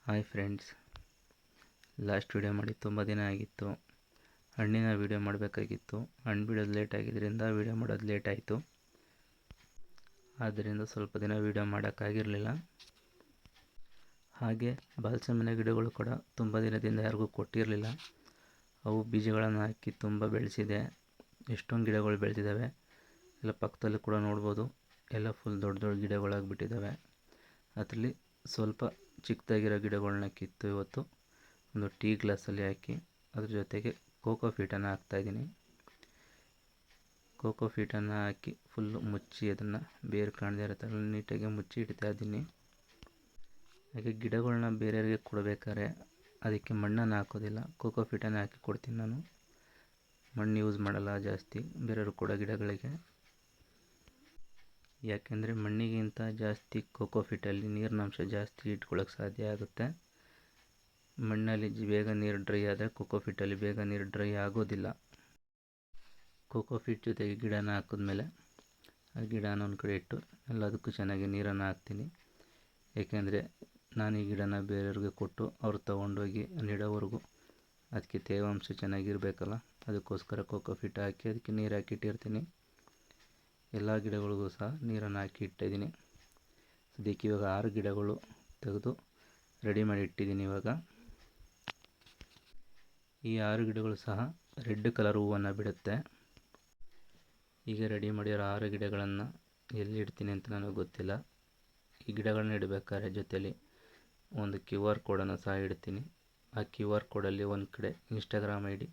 Hi friends, last video ಮಾಡಿ ತುಂಬ ದಿನ ಆಗಿತ್ತು. ಹಣ್ಣಿನ ವಿಡಿಯೋ ಮಾಡಬೇಕಾಗಿತ್ತು. ಹಣ್ಣು ಬಿಡೋದು ಲೇಟ್ ಆಗಿದ್ದರಿಂದ ವಿಡಿಯೋ ಮಾಡೋದು ಲೇಟ್ ಆಯಿತು. ಆದ್ದರಿಂದ ಸ್ವಲ್ಪ ದಿನ ವಿಡಿಯೋ ಮಾಡೋಕ್ಕಾಗಿರಲಿಲ್ಲ. ಹಾಗೆ ಬಾಲ್ಸಮಿನ ಗಿಡಗಳು ಕೂಡ ತುಂಬ ದಿನದಿಂದ ಯಾರಿಗೂ ಕೊಟ್ಟಿರಲಿಲ್ಲ. ಅವು ಬೀಜಗಳನ್ನು ಹಾಕಿ ತುಂಬ ಬೆಳೆಸಿದೆ. ಎಷ್ಟೊಂದು ಗಿಡಗಳು ಬೆಳೆದಿದ್ದಾವೆ. ಎಲ್ಲ ಪಕ್ಕದಲ್ಲಿ ಕೂಡ ನೋಡ್ಬೋದು, ಎಲ್ಲ ಫುಲ್ ದೊಡ್ಡ ದೊಡ್ಡ ಗಿಡಗಳಾಗಿಬಿಟ್ಟಿದ್ದಾವೆ. ಅದರಲ್ಲಿ ಸ್ವಲ್ಪ ಚಿಕ್ಕದಾಗಿರೋ ಗಿಡಗಳನ್ನ ಕಿತ್ತು ಇವತ್ತು ಒಂದು ಟೀ ಗ್ಲಾಸಲ್ಲಿ ಹಾಕಿ ಅದ್ರ ಜೊತೆಗೆ ಕೋಕೋಫೀಟನ್ನು ಹಾಕ್ತಾಯಿದ್ದೀನಿ. ಕೋಕೋಫೀಟನ್ನು ಹಾಕಿ ಫುಲ್ಲು ಮುಚ್ಚಿ ಅದನ್ನು ಬೇರು ಕಾಣದೇ ಇರೋ ಥರ ನೀಟಾಗಿ ಮುಚ್ಚಿ ಇಡ್ತಾ ಇದ್ದೀನಿ. ಹಾಗೆ ಗಿಡಗಳನ್ನ ಬೇರೆಯವರಿಗೆ ಕೊಡಬೇಕಾದ್ರೆ ಅದಕ್ಕೆ ಮಣ್ಣನ್ನು ಹಾಕೋದಿಲ್ಲ, ಕೋಕೋಫೀಟನ್ನು ಹಾಕಿ ಕೊಡ್ತೀನಿ ನಾನು. ಮಣ್ಣು ಯೂಸ್ ಮಾಡಲ್ಲ ಜಾಸ್ತಿ ಬೇರೆಯವ್ರಿಗೆ ಕೊಡೋ ಗಿಡಗಳಿಗೆ. ಯಾಕೆಂದರೆ ಮಣ್ಣಿಗಿಂತ ಜಾಸ್ತಿ ಕೋಕೋಫೀಟಲ್ಲಿ ನೀರಿನ ಅಂಶ ಜಾಸ್ತಿ ಇಟ್ಕೊಳ್ಳೋಕೆ ಸಾಧ್ಯ ಆಗುತ್ತೆ. ಮಣ್ಣಲ್ಲಿ ಬೇಗ ನೀರು ಡ್ರೈ ಆದರೆ ಕೋಕೋಫೀಟಲ್ಲಿ ಬೇಗ ನೀರು ಡ್ರೈ ಆಗೋದಿಲ್ಲ. ಕೋಕೋಫೀಟ್ ಜೊತೆಗೆ ಗಿಡನ ಹಾಕಿದ್ಮೇಲೆ ಆ ಗಿಡನ ಒಂದು ಕಡೆ ಇಟ್ಟು ಎಲ್ಲದಕ್ಕೂ ಚೆನ್ನಾಗಿ ನೀರನ್ನು ಹಾಕ್ತೀನಿ. ಏಕೆಂದರೆ ನಾನು ಈ ಗಿಡನ ಬೇರೆಯವ್ರಿಗೆ ಕೊಟ್ಟು ಅವ್ರು ತೊಗೊಂಡೋಗಿ ನೆಡೋವರೆಗೂ ಅದಕ್ಕೆ ತೇವಾಂಶ ಚೆನ್ನಾಗಿರಬೇಕಲ್ಲ, ಅದಕ್ಕೋಸ್ಕರ ಕೋಕೋಫೀಟ್ ಹಾಕಿ ಅದಕ್ಕೆ ನೀರು ಹಾಕಿಟ್ಟಿರ್ತೀನಿ. ಎಲ್ಲ ಗಿಡಗಳಿಗೂ ಸಹ ನೀರನ್ನು ಹಾಕಿ ಇಟ್ಟಿದ್ದೀನಿ. ಸದ್ಯಕ್ಕೆ ಇವಾಗ 6 ಗಿಡಗಳು ತೆಗೆದು ರೆಡಿ ಮಾಡಿ ಇಟ್ಟಿದ್ದೀನಿ. ಇವಾಗ ಈ 6 ಗಿಡಗಳು ಸಹ ರೆಡ್ ಕಲರ್ ಹೂವನ್ನು ಬಿಡುತ್ತೆ. ಈಗ ರೆಡಿ ಮಾಡಿರೋ 6 ಗಿಡಗಳನ್ನು ಎಲ್ಲಿ ಇಡ್ತೀನಿ ಅಂತ ನನಗೆ ಗೊತ್ತಿಲ್ಲ. ಈ ಗಿಡಗಳನ್ನ ಇಡಬೇಕಾದ್ರೆ ಜೊತೆಯಲ್ಲಿ ಒಂದು QR ಕೋಡನ್ನು ಸಹ ಇಡ್ತೀನಿ. ಆ QR ಕೋಡಲ್ಲಿ ಒಂದು ಕಡೆ ಇನ್ಸ್ಟಾಗ್ರಾಮ್ ID,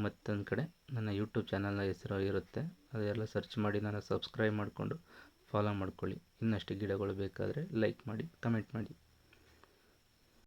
ಮತ್ತೊಂದು ಕಡೆ ನನ್ನ ಯೂಟ್ಯೂಬ್ ಚಾನಲ್ನ ಹೆಸರು ಇರುತ್ತೆ. ಅದೆಲ್ಲ ಸರ್ಚ್ ಮಾಡಿ ನಾನು ಸಬ್ಸ್ಕ್ರೈಬ್ ಮಾಡಿಕೊಂಡು ಫಾಲೋ ಮಾಡ್ಕೊಳ್ಳಿ. ಇನ್ನಷ್ಟು ಗಿಡಗಳು ಬೇಕಾದರೆ ಲೈಕ್ ಮಾಡಿ, ಕಮೆಂಟ್ ಮಾಡಿ.